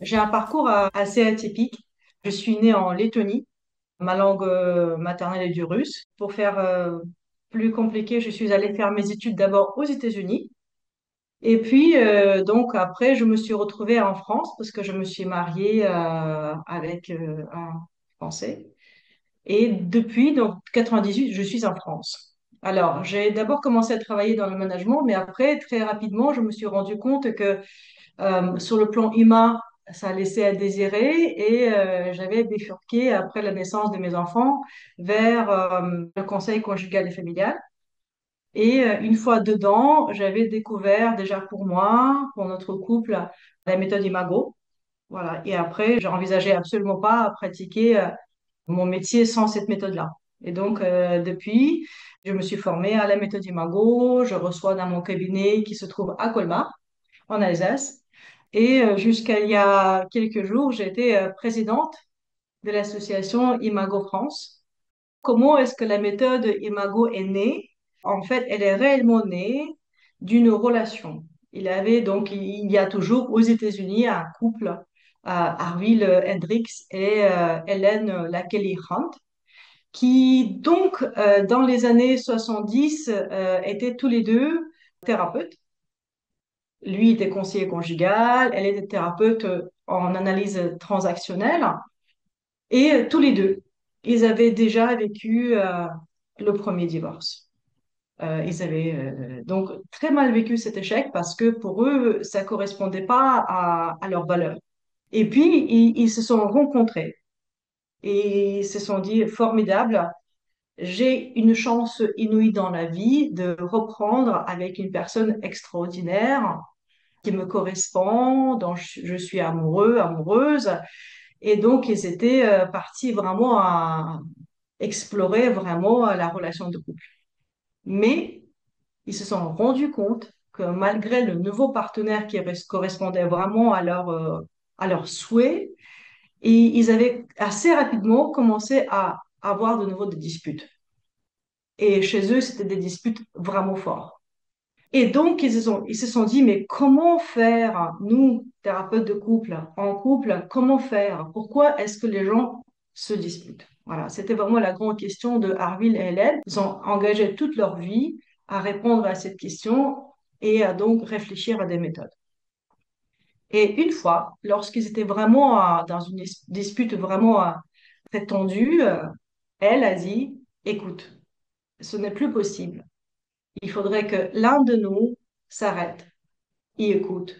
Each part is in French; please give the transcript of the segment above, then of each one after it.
J'ai un parcours assez atypique. Je suis née en Lettonie. Ma langue maternelle est du russe. Pour faire plus compliqué, je suis allée faire mes études d'abord aux États-Unis. Et puis, donc après, je me suis retrouvée en France parce que je me suis mariée avec un Français. Et depuis, donc 98, je suis en France. Alors, j'ai d'abord commencé à travailler dans le management, mais après, très rapidement, je me suis rendu compte que sur le plan humain, ça laissait à désirer et j'avais bifurqué après la naissance de mes enfants vers le conseil conjugal et familial. Et une fois dedans, j'avais découvert déjà pour moi, pour notre couple, la méthode Imago. Voilà. Et après, j'envisageais absolument pas à pratiquer mon métier sans cette méthode-là. Et donc, depuis, je me suis formée à la méthode Imago. Je reçois dans mon cabinet qui se trouve à Colmar, en Alsace. Et jusqu'à il y a quelques jours, j'étais présidente de l'association Imago France. Comment est-ce que la méthode Imago est née? En fait, elle est réellement née d'une relation. Il y a toujours aux États-Unis un couple, Arvil Hendricks et Hélène Lakelly Hunt, qui donc dans les années 70 étaient tous les deux thérapeutes. Lui était conseiller conjugal, elle était thérapeute en analyse transactionnelle. Et tous les deux, ils avaient déjà vécu le premier divorce. Ils avaient donc très mal vécu cet échec parce que pour eux, ça correspondait pas à leurs valeurs. Et puis, ils se sont rencontrés et ils se sont dit, formidable, j'ai une chance inouïe dans la vie de reprendre avec une personne extraordinaire qui me correspond, dont je suis amoureux, amoureuse. Et donc, ils étaient partis vraiment à explorer vraiment la relation de couple. Mais ils se sont rendus compte que malgré le nouveau partenaire qui correspondait vraiment à leurs souhaits, et ils avaient assez rapidement commencé à avoir de nouveau des disputes. Et chez eux, c'était des disputes vraiment fortes. Et donc, ils se sont dit, mais comment faire, nous, thérapeutes de couple, en couple, comment faire? Pourquoi est-ce que les gens se disputent? Voilà, c'était vraiment la grande question de Harville et Hélène. Ils ont engagé toute leur vie à répondre à cette question et à donc réfléchir à des méthodes. Et une fois, lorsqu'ils étaient vraiment dans une dispute vraiment très tendue, elle a dit, écoute, ce n'est plus possible. Il faudrait que l'un de nous s'arrête et écoute.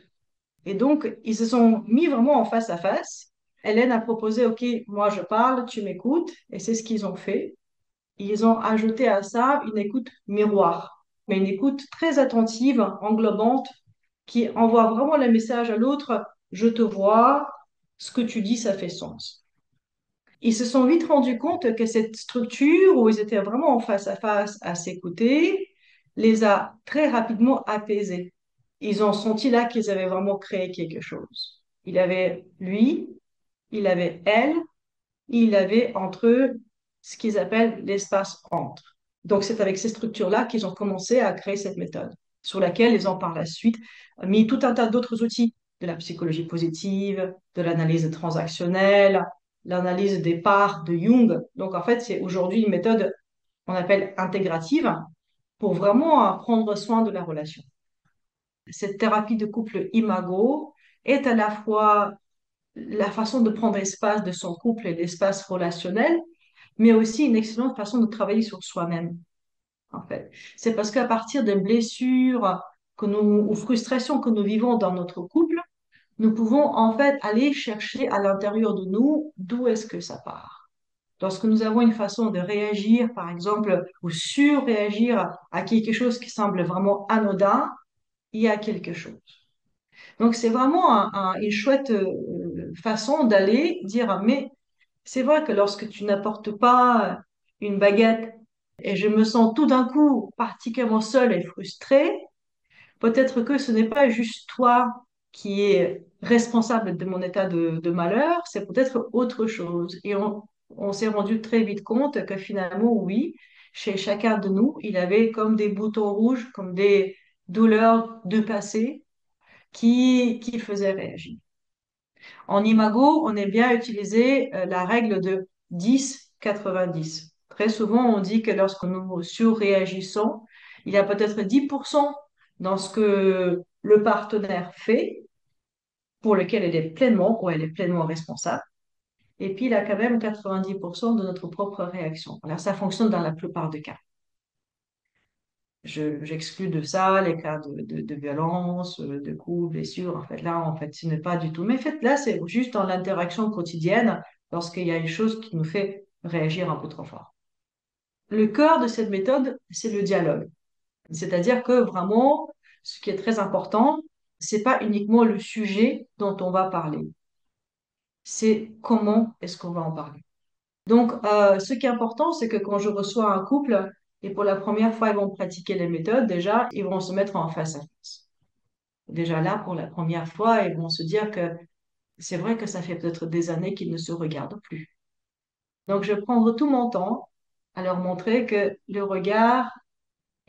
Et donc, ils se sont mis vraiment en face à face. Hélène a proposé, OK, moi je parle, tu m'écoutes, et c'est ce qu'ils ont fait. Ils ont ajouté à ça une écoute miroir, mais une écoute très attentive, englobante, qui envoie vraiment le message à l'autre, je te vois, ce que tu dis, ça fait sens. Ils se sont vite rendus compte que cette structure où ils étaient vraiment en face à s'écouter les a très rapidement apaisés. Ils ont senti là qu'ils avaient vraiment créé quelque chose. Il avait lui, il avait elle, il avait entre eux ce qu'ils appellent l'espace entre. Donc c'est avec ces structures-là qu'ils ont commencé à créer cette méthode, sur laquelle ils ont par la suite mis tout un tas d'autres outils, de la psychologie positive, de l'analyse transactionnelle, l'analyse des parts de Jung. Donc en fait, c'est aujourd'hui une méthode qu'on appelle intégrative pour vraiment prendre soin de la relation. Cette thérapie de couple imago est à la fois la façon de prendre espace de son couple et l'espace relationnel, mais aussi une excellente façon de travailler sur soi-même, en fait. C'est parce qu'à partir des blessures ou frustrations que nous vivons dans notre couple, nous pouvons en fait aller chercher à l'intérieur de nous d'où est-ce que ça part. Lorsque nous avons une façon de réagir, par exemple, ou surréagir à quelque chose qui semble vraiment anodin, il y a quelque chose. Donc, c'est vraiment une chouette façon d'aller dire, mais c'est vrai que lorsque tu n'apportes pas une baguette et je me sens tout d'un coup particulièrement seule et frustrée, peut-être que ce n'est pas juste toi qui es responsable de mon état de malheur, c'est peut-être autre chose. Et on s'est rendu très vite compte que finalement, oui, chez chacun de nous, il avait comme des boutons rouges, comme des douleurs de passé qui faisaient réagir. En imago, on aime bien utiliser la règle de 10-90. Très souvent, on dit que lorsque nous surréagissons, il y a peut-être 10% dans ce que le partenaire fait, pour lequel elle est pleinement ou elle est pleinement responsable. Et puis, il a quand même 90% de notre propre réaction. Alors, ça fonctionne dans la plupart des cas. J'exclus de ça les cas de violence, de coups, blessures. En fait, là, en fait, ce n'est pas du tout. Mais en fait, là, c'est juste dans l'interaction quotidienne, lorsqu'il y a une chose qui nous fait réagir un peu trop fort. Le cœur de cette méthode, c'est le dialogue. C'est-à-dire que vraiment, ce qui est très important, c'est pas uniquement le sujet dont on va parler, c'est comment est-ce qu'on va en parler. Donc, ce qui est important, c'est que quand je reçois un couple, et pour la première fois, ils vont pratiquer les méthodes, déjà, ils vont se mettre en face à face. Déjà là, pour la première fois, ils vont se dire que c'est vrai que ça fait peut-être des années qu'ils ne se regardent plus. Donc, je vais prendre tout mon temps à leur montrer que le regard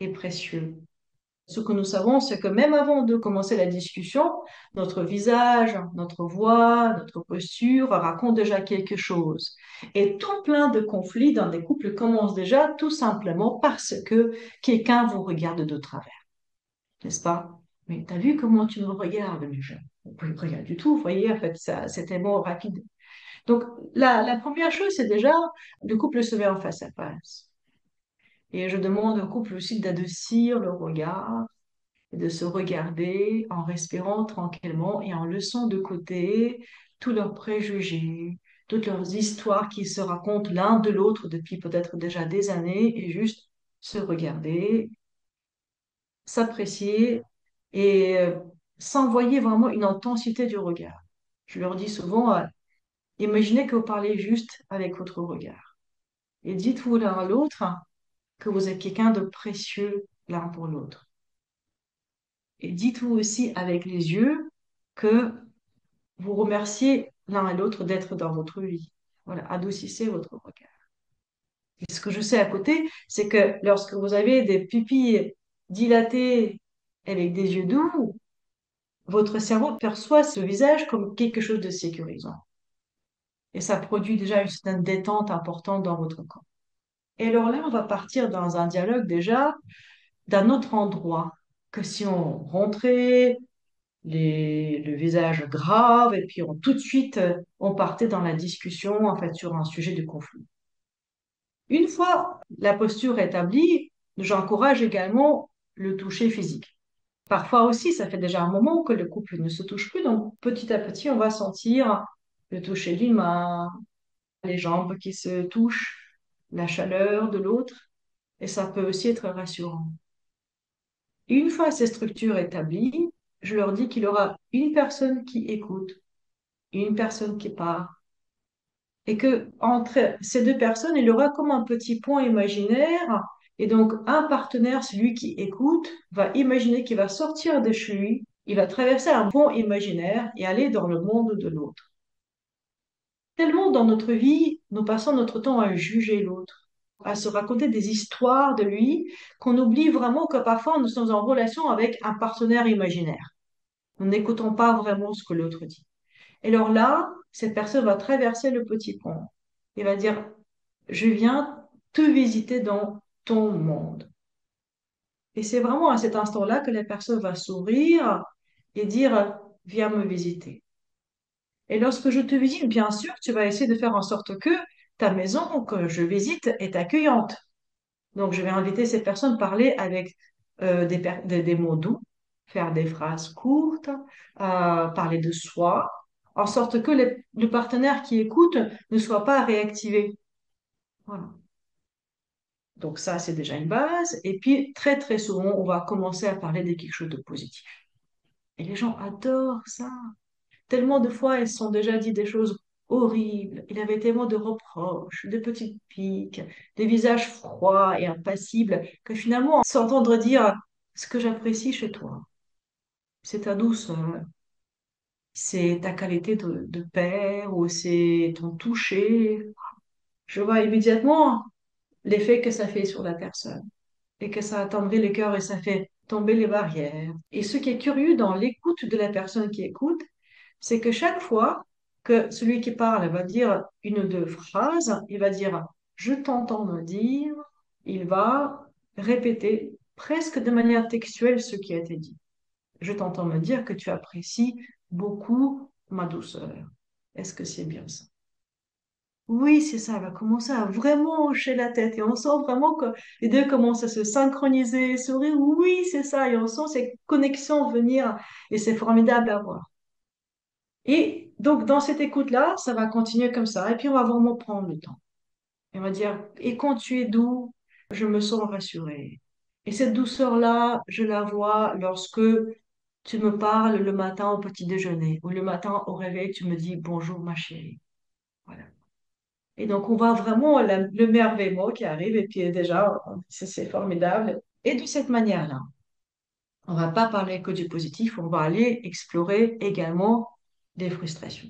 est précieux. Ce que nous savons, c'est que même avant de commencer la discussion, notre visage, notre voix, notre posture racontent déjà quelque chose. Et tout plein de conflits dans des couples commencent déjà tout simplement parce que quelqu'un vous regarde de travers, n'est-ce pas? Mais t'as vu comment tu me regardes, mais je ne regarde du tout, vous voyez, en fait, ça, c'est tellement rapide. Donc, la première chose, c'est déjà, le couple se met en face à face. Et je demande au couple aussi d'adoucir le regard et de se regarder en respirant tranquillement et en laissant de côté tous leurs préjugés, toutes leurs histoires qui se racontent l'un de l'autre depuis peut-être déjà des années et juste se regarder, s'apprécier et s'envoyer vraiment une intensité du regard. Je leur dis souvent, imaginez que vous parlez juste avec votre regard et dites-vous l'un à l'autre que vous êtes quelqu'un de précieux l'un pour l'autre. Et dites-vous aussi avec les yeux que vous remerciez l'un et l'autre d'être dans votre vie. Voilà, adoucissez votre regard. Et ce que je sais à côté, c'est que lorsque vous avez des pupilles dilatées avec des yeux doux, votre cerveau perçoit ce visage comme quelque chose de sécurisant. Et ça produit déjà une certaine détente importante dans votre corps. Et alors là, on va partir dans un dialogue déjà d'un autre endroit que si on rentrait le visage grave, et puis tout de suite, on partait dans la discussion, en fait, sur un sujet de conflit. Une fois la posture établie, j'encourage également le toucher physique. Parfois aussi, ça fait déjà un moment que le couple ne se touche plus, donc petit à petit, on va sentir le toucher d'une main, les jambes qui se touchent, la chaleur de l'autre, et ça peut aussi être rassurant. Et une fois ces structures établies, je leur dis qu'il y aura une personne qui écoute, une personne qui part. Et que entre ces deux personnes, il y aura comme un petit point imaginaire. Et donc, un partenaire, celui qui écoute, va imaginer qu'il va sortir de chez lui, il va traverser un pont imaginaire et aller dans le monde de l'autre. Tellement dans notre vie, nous passons notre temps à juger l'autre, à se raconter des histoires de lui, qu'on oublie vraiment que parfois nous sommes en relation avec un partenaire imaginaire. Nous n'écoutons pas vraiment ce que l'autre dit. Et alors là, cette personne va traverser le petit pont et va dire, je viens te visiter dans ton monde. Et c'est vraiment à cet instant-là que la personne va sourire et dire, viens me visiter. Et lorsque je te visite, bien sûr, tu vas essayer de faire en sorte que ta maison que je visite est accueillante. Donc, je vais inviter cette personne à parler avec des mots doux, faire des phrases courtes, parler de soi, en sorte que le partenaire qui écoute ne soit pas réactivé. Voilà. Donc ça, c'est déjà une base. Et puis, très, très souvent, on va commencer à parler de quelque chose de positif. Et les gens adorent ça. Tellement de fois, elles se sont déjà dit des choses horribles. Il avait tellement de reproches, de petites piques, des visages froids et impassibles, que finalement, s'entendre dire ce que j'apprécie chez toi, c'est ta douceur, c'est ta qualité de père ou c'est ton toucher. Je vois immédiatement l'effet que ça fait sur la personne et que ça attendrit le cœur et ça fait tomber les barrières. Et ce qui est curieux dans l'écoute de la personne qui écoute, c'est que chaque fois que celui qui parle va dire une ou deux phrases, il va dire je t'entends me dire, il va répéter presque de manière textuelle ce qui a été dit. Je t'entends me dire que tu apprécies beaucoup ma douceur. Est-ce que c'est bien ça? Oui, c'est ça, elle va commencer à vraiment hocher la tête et on sent vraiment que les deux commencent à se synchroniser, sourire. Oui, c'est ça, et on sent ces connexions venir et c'est formidable à voir. Et donc, dans cette écoute-là, ça va continuer comme ça. Et puis, on va vraiment prendre le temps. Et on va dire, et quand tu es doux, je me sens rassurée. Et cette douceur-là, je la vois lorsque tu me parles le matin au petit déjeuner ou le matin au réveil, tu me dis bonjour ma chérie. Voilà. Et donc, on voit vraiment le merveillement qui arrive et puis déjà, c'est formidable. Et de cette manière-là, on va pas parler que du positif, on va aller explorer également des frustrations.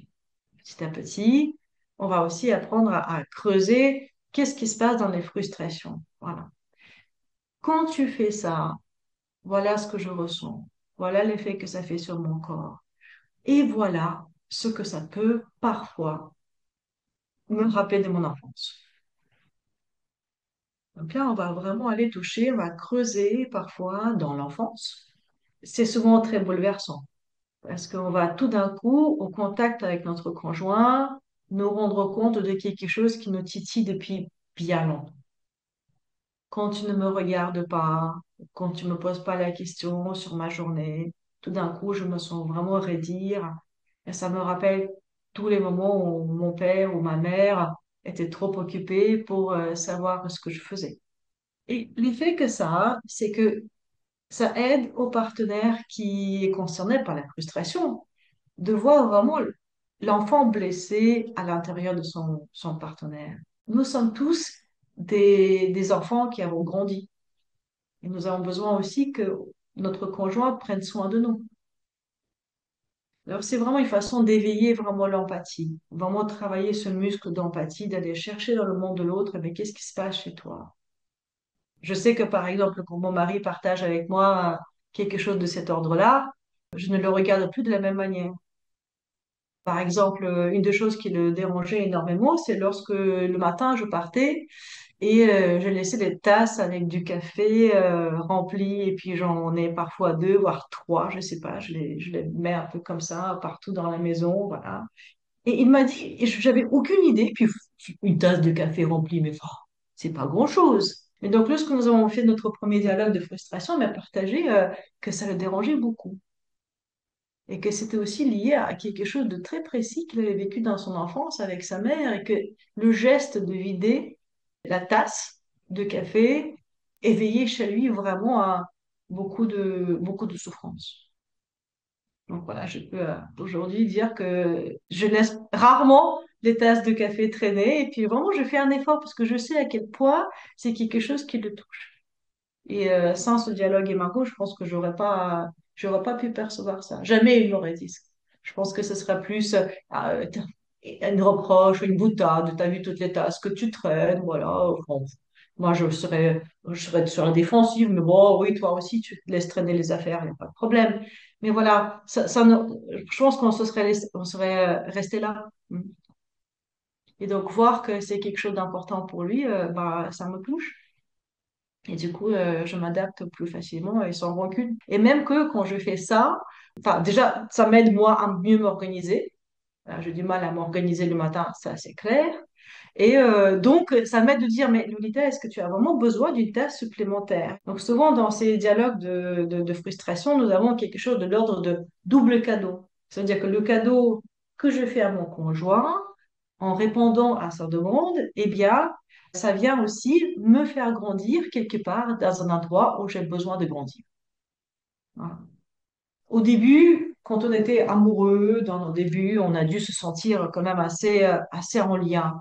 Petit à petit, on va aussi apprendre à creuser qu'est-ce qui se passe dans les frustrations. Voilà. Quand tu fais ça, voilà ce que je ressens. Voilà l'effet que ça fait sur mon corps. Et voilà ce que ça peut parfois me rappeler de mon enfance. Donc là, on va vraiment aller toucher, on va creuser parfois dans l'enfance. C'est souvent très bouleversant parce qu'on va tout d'un coup, au contact avec notre conjoint, nous rendre compte de quelque chose qui nous titille depuis bien longtemps. Quand tu ne me regardes pas, quand tu me poses pas la question sur ma journée, tout d'un coup, je me sens vraiment raidir. Et ça me rappelle tous les moments où mon père ou ma mère étaient trop occupés pour savoir ce que je faisais. Et l'effet que ça a, c'est que ça aide au partenaire qui est concerné par la frustration de voir vraiment l'enfant blessé à l'intérieur de son partenaire. Nous sommes tous des enfants qui avons grandi et nous avons besoin aussi que notre conjoint prenne soin de nous. Alors, c'est vraiment une façon d'éveiller vraiment l'empathie, vraiment travailler ce muscle d'empathie, d'aller chercher dans le monde de l'autre, mais qu'est-ce qui se passe chez toi? Je sais que, par exemple, quand mon mari partage avec moi quelque chose de cet ordre-là, je ne le regarde plus de la même manière. Par exemple, une des choses qui le dérangeait énormément, c'est lorsque le matin, je partais et je laissais des tasses avec du café rempli et puis j'en ai parfois deux, voire trois, je sais pas, je les mets un peu comme ça partout dans la maison, voilà. Et il m'a dit, et j'avais aucune idée, puis une tasse de café remplie, mais enfin, c'est pas grand-chose. Et donc, lorsque nous avons fait notre premier dialogue de frustration, il m'a partagé que ça le dérangeait beaucoup et que c'était aussi lié à quelque chose de très précis qu'il avait vécu dans son enfance avec sa mère et que le geste de vider la tasse de café éveillait chez lui vraiment à beaucoup de souffrance. Donc voilà, je peux aujourd'hui dire que je laisse rarement les tasses de café traîner et puis vraiment je fais un effort parce que je sais à quel point c'est quelque chose qui le touche. Et sans ce dialogue et Margot, je pense que j'aurais pas pu percevoir ça. Jamais il m'aurait dit ça. Je pense que ce serait plus une reproche, une boutade, t'as vu toutes les tasses que tu traînes, voilà. Enfin, moi, je serais sur la défensive, mais bon, oui, toi aussi, tu te laisses traîner les affaires, il n'y a pas de problème. Mais voilà, je pense on serait resté là. Et donc, voir que c'est quelque chose d'important pour lui, bah, ça me touche. Et du coup, je m'adapte plus facilement et sans rancune. Et même que quand je fais ça, enfin, déjà, ça m'aide moi à mieux m'organiser. J'ai du mal à m'organiser le matin, ça c'est clair. Et donc, ça m'aide de dire, mais Lolita, est-ce que tu as vraiment besoin d'une tâche supplémentaire? Donc, souvent, dans ces dialogues de frustration, nous avons quelque chose de l'ordre de double cadeau. C'est-à-dire que le cadeau que je fais à mon conjoint, en répondant à sa demande, eh bien, ça vient aussi me faire grandir quelque part dans un endroit où j'ai besoin de grandir. Voilà. Au début, quand on était amoureux, dans nos débuts, on a dû se sentir quand même assez en lien.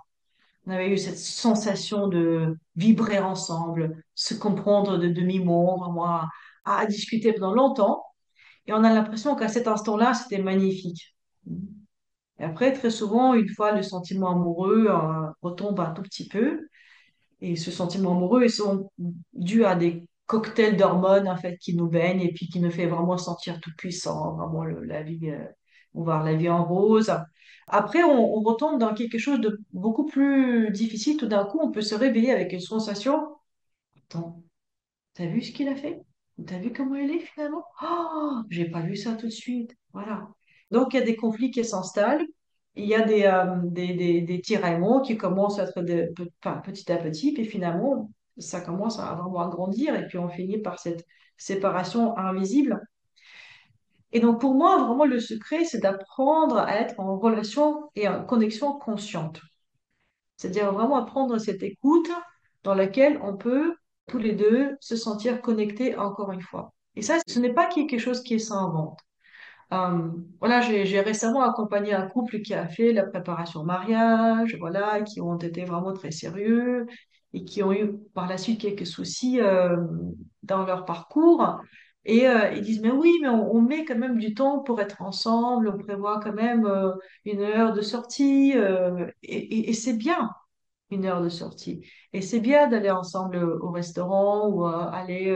On avait eu cette sensation de vibrer ensemble, se comprendre de demi-mot, vraiment à discuter pendant longtemps. Et on a l'impression qu'à cet instant-là, c'était magnifique. Et après, très souvent, une fois le sentiment amoureux retombe un tout petit peu, et ce sentiment amoureux est souvent dû à des cocktails d'hormones en fait qui nous baignent et puis qui nous fait vraiment sentir tout puissant, vraiment la vie. ou voir la vie en rose. Après, on retombe dans quelque chose de beaucoup plus difficile. Tout d'un coup, on peut se réveiller avec une sensation. Attends, t'as vu ce qu'il a fait? T'as vu comment il est finalement? Oh, j'ai pas vu ça tout de suite. Voilà. Donc, il y a des conflits qui s'installent. Il y a des tiraillements qui commencent à être enfin, petit à petit. Puis finalement, ça commence à vraiment à grandir. Et puis, on finit par cette séparation invisible. Et donc, pour moi, vraiment, le secret, c'est d'apprendre à être en relation et en connexion consciente. C'est-à-dire vraiment apprendre cette écoute dans laquelle on peut tous les deux se sentir connectés encore une fois. Et ça, ce n'est pas quelque chose qui s'invente. Voilà, j'ai récemment accompagné un couple qui a fait la préparation au mariage, voilà, qui ont été vraiment très sérieux et qui ont eu par la suite quelques soucis dans leur parcours. Et ils disent, mais oui, mais on met quand même du temps pour être ensemble, on prévoit quand même une heure de sortie, et c'est bien une heure de sortie. Et c'est bien d'aller ensemble au restaurant ou aller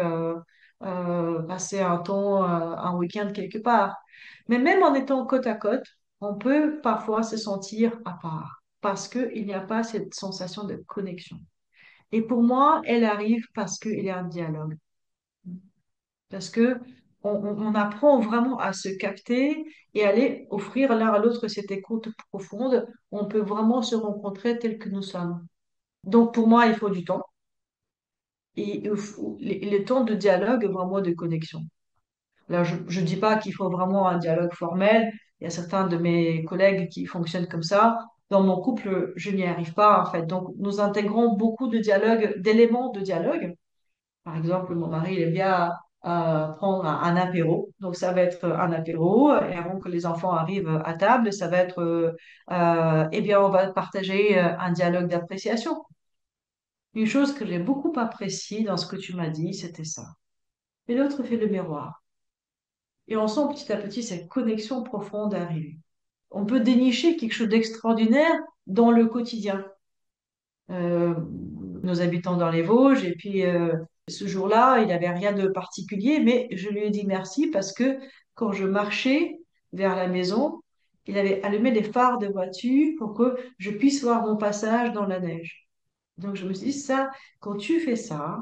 passer un temps, un week-end quelque part. Mais même en étant côte à côte, on peut parfois se sentir à part parce qu'il n'y a pas cette sensation de connexion. Et pour moi, elle arrive parce qu'il y a un dialogue. Parce que on apprend vraiment à se capter et aller offrir l'un à l'autre cette écoute profonde. On peut vraiment se rencontrer tel que nous sommes. Donc pour moi, il faut du temps et il faut les temps de dialogue, vraiment de connexion. Là, je ne dis pas qu'il faut vraiment un dialogue formel. Il y a certains de mes collègues qui fonctionnent comme ça. Dans mon couple, je n'y arrive pas, en fait. Donc, nous intégrons beaucoup de dialogue, d'éléments de dialogue. Par exemple, mon mari, il aime bien prendre un apéro. Donc, ça va être un apéro. Et avant que les enfants arrivent à table, ça va être, eh bien, on va partager un dialogue d'appréciation. Une chose que j'ai beaucoup appréciée dans ce que tu m'as dit, c'était ça. Et l'autre fait le miroir. Et on sent petit à petit cette connexion profonde arriver. On peut dénicher quelque chose d'extraordinaire dans le quotidien. Euh, Nous habitons dans les Vosges et puis ce jour-là, il n'avait rien de particulier, mais je lui ai dit merci parce que quand je marchais vers la maison, il avait allumé les phares de voiture pour que je puisse voir mon passage dans la neige. Donc je me suis dit, ça, quand tu fais ça,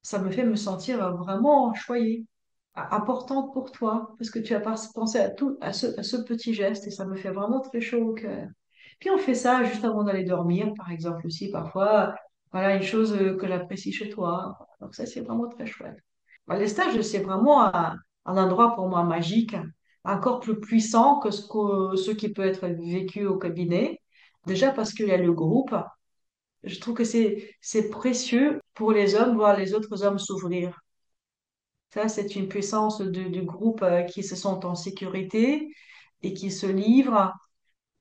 ça me fait me sentir vraiment choyée, importante pour toi, parce que tu as pensé à tout, à ce petit geste et ça me fait vraiment très chaud au cœur. Puis on fait ça juste avant d'aller dormir, par exemple aussi, parfois, voilà une chose que j'apprécie chez toi. Donc ça, c'est vraiment très chouette. Les stages, c'est vraiment un endroit pour moi magique, encore plus puissant que ce qui peut être vécu au cabinet. Déjà parce qu'il y a le groupe. Je trouve que c'est précieux pour les hommes, voir les autres hommes s'ouvrir. Ça, c'est une puissance du groupe qui se sent en sécurité et qui se livrent.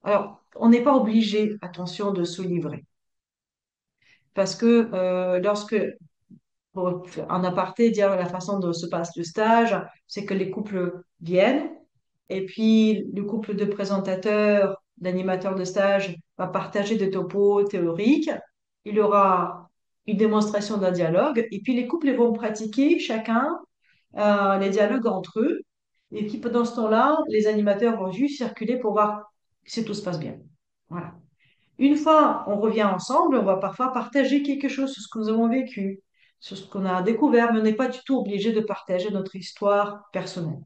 Alors, on n'est pas obligé, attention, de se livrer. Parce que lorsque, pour en aparté, dire la façon dont se passe le stage, c'est que les couples viennent et puis le couple de présentateurs, d'animateurs de stage va partager des topos théoriques. Il y aura une démonstration d'un dialogue et puis les couples vont pratiquer chacun les dialogues entre eux. Et puis pendant ce temps-là, les animateurs vont juste circuler pour voir si tout se passe bien. Voilà. Une fois, on revient ensemble, on va parfois partager quelque chose sur ce que nous avons vécu, sur ce qu'on a découvert, mais on n'est pas du tout obligé de partager notre histoire personnelle.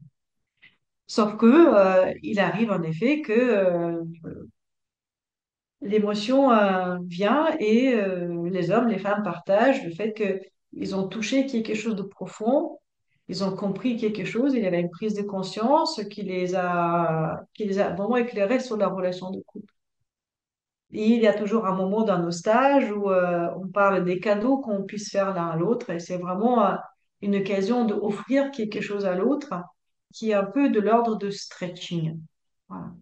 Sauf que, il arrive en effet que l'émotion vient et les hommes, les femmes partagent le fait qu'ils ont touché quelque chose de profond, ils ont compris quelque chose, il y avait une prise de conscience qui les a vraiment éclairés sur la relation de couple. Et il y a toujours un moment dans nos stages où on parle des cadeaux qu'on puisse faire l'un à l'autre et c'est vraiment une occasion d'offrir quelque chose à l'autre qui est un peu de l'ordre de stretching. Voilà.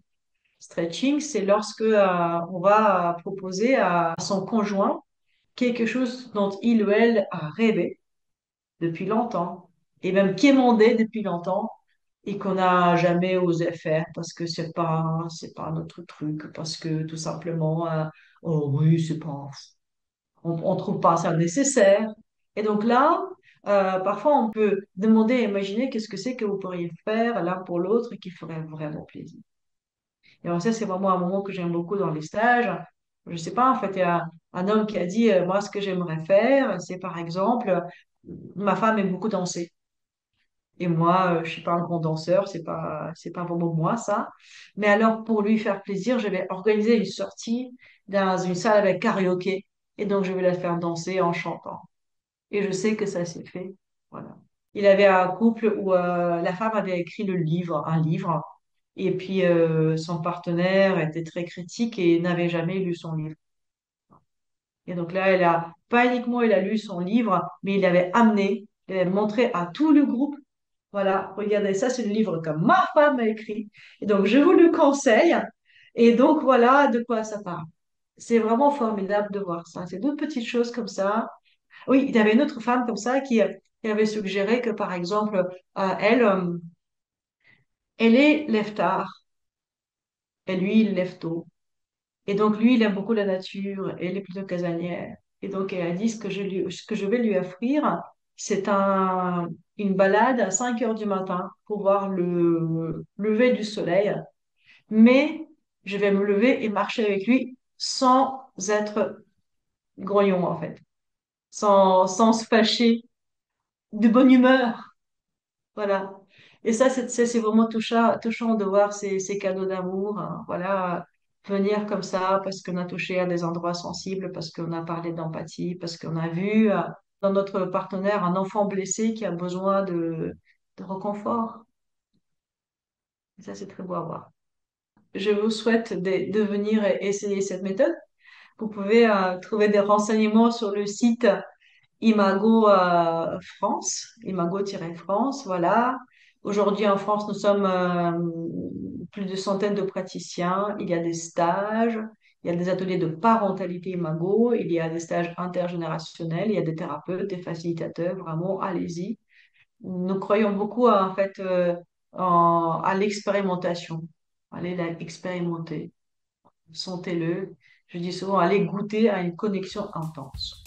Stretching, c'est lorsque on va proposer à son conjoint quelque chose dont il ou elle a rêvé depuis longtemps et même quémandé depuis longtemps et qu'on n'a jamais osé faire parce que c'est pas notre truc, parce que tout simplement, oh oui, c'est pas, on trouve pas ça nécessaire. Et donc là, parfois on peut demander, imaginer qu'est-ce que c'est que vous pourriez faire l'un pour l'autre et qui ferait vraiment plaisir. Et alors ça, c'est vraiment un moment que j'aime beaucoup dans les stages. Je sais pas, en fait, il y a un homme qui a dit, moi, ce que j'aimerais faire, c'est par exemple, ma femme aime beaucoup danser. Et moi, je suis pas un grand danseur, c'est pas vraiment moi, ça. Mais alors, pour lui faire plaisir, je vais organiser une sortie dans une salle avec karaoké. Et donc, je vais la faire danser en chantant. Et je sais que ça s'est fait. Voilà. Il avait un couple où la femme avait écrit un livre, et puis son partenaire était très critique et n'avait jamais lu son livre. Et donc là, pas uniquement il a lu son livre, mais il l'avait amené, il avait montré à tout le groupe, voilà, regardez, ça c'est le livre que ma femme a écrit. Et donc je vous le conseille. Et donc voilà de quoi ça parle. C'est vraiment formidable de voir ça. C'est d'autres petites choses comme ça. Oui, il y avait une autre femme comme ça qui avait suggéré que, par exemple, elle est lève-tard et lui, il lève tôt. Et donc, lui, il aime beaucoup la nature et elle est plutôt casanière. Et donc, elle a dit ce que je vais lui offrir, c'est une balade à 5 heures du matin pour voir le lever du soleil. Mais je vais me lever et marcher avec lui sans être grognon, en fait, sans se fâcher, de bonne humeur. Voilà. Et ça, c'est vraiment touchant de voir ces cadeaux d'amour, hein. Voilà, venir comme ça parce qu'on a touché à des endroits sensibles, parce qu'on a parlé d'empathie, parce qu'on a vu dans notre partenaire un enfant blessé qui a besoin de réconfort. Et ça, c'est très beau à voir. Je vous souhaite de venir essayer cette méthode. Vous pouvez trouver des renseignements sur le site Imago France, Imago-France, voilà. Aujourd'hui en France, nous sommes plus de centaines de praticiens. Il y a des stages, il y a des ateliers de parentalité Imago, il y a des stages intergénérationnels, il y a des thérapeutes, des facilitateurs. Vraiment, allez-y. Nous croyons beaucoup en fait à l'expérimentation. Allez expérimenter, sentez-le. Je dis souvent, allez goûter à une connexion intense.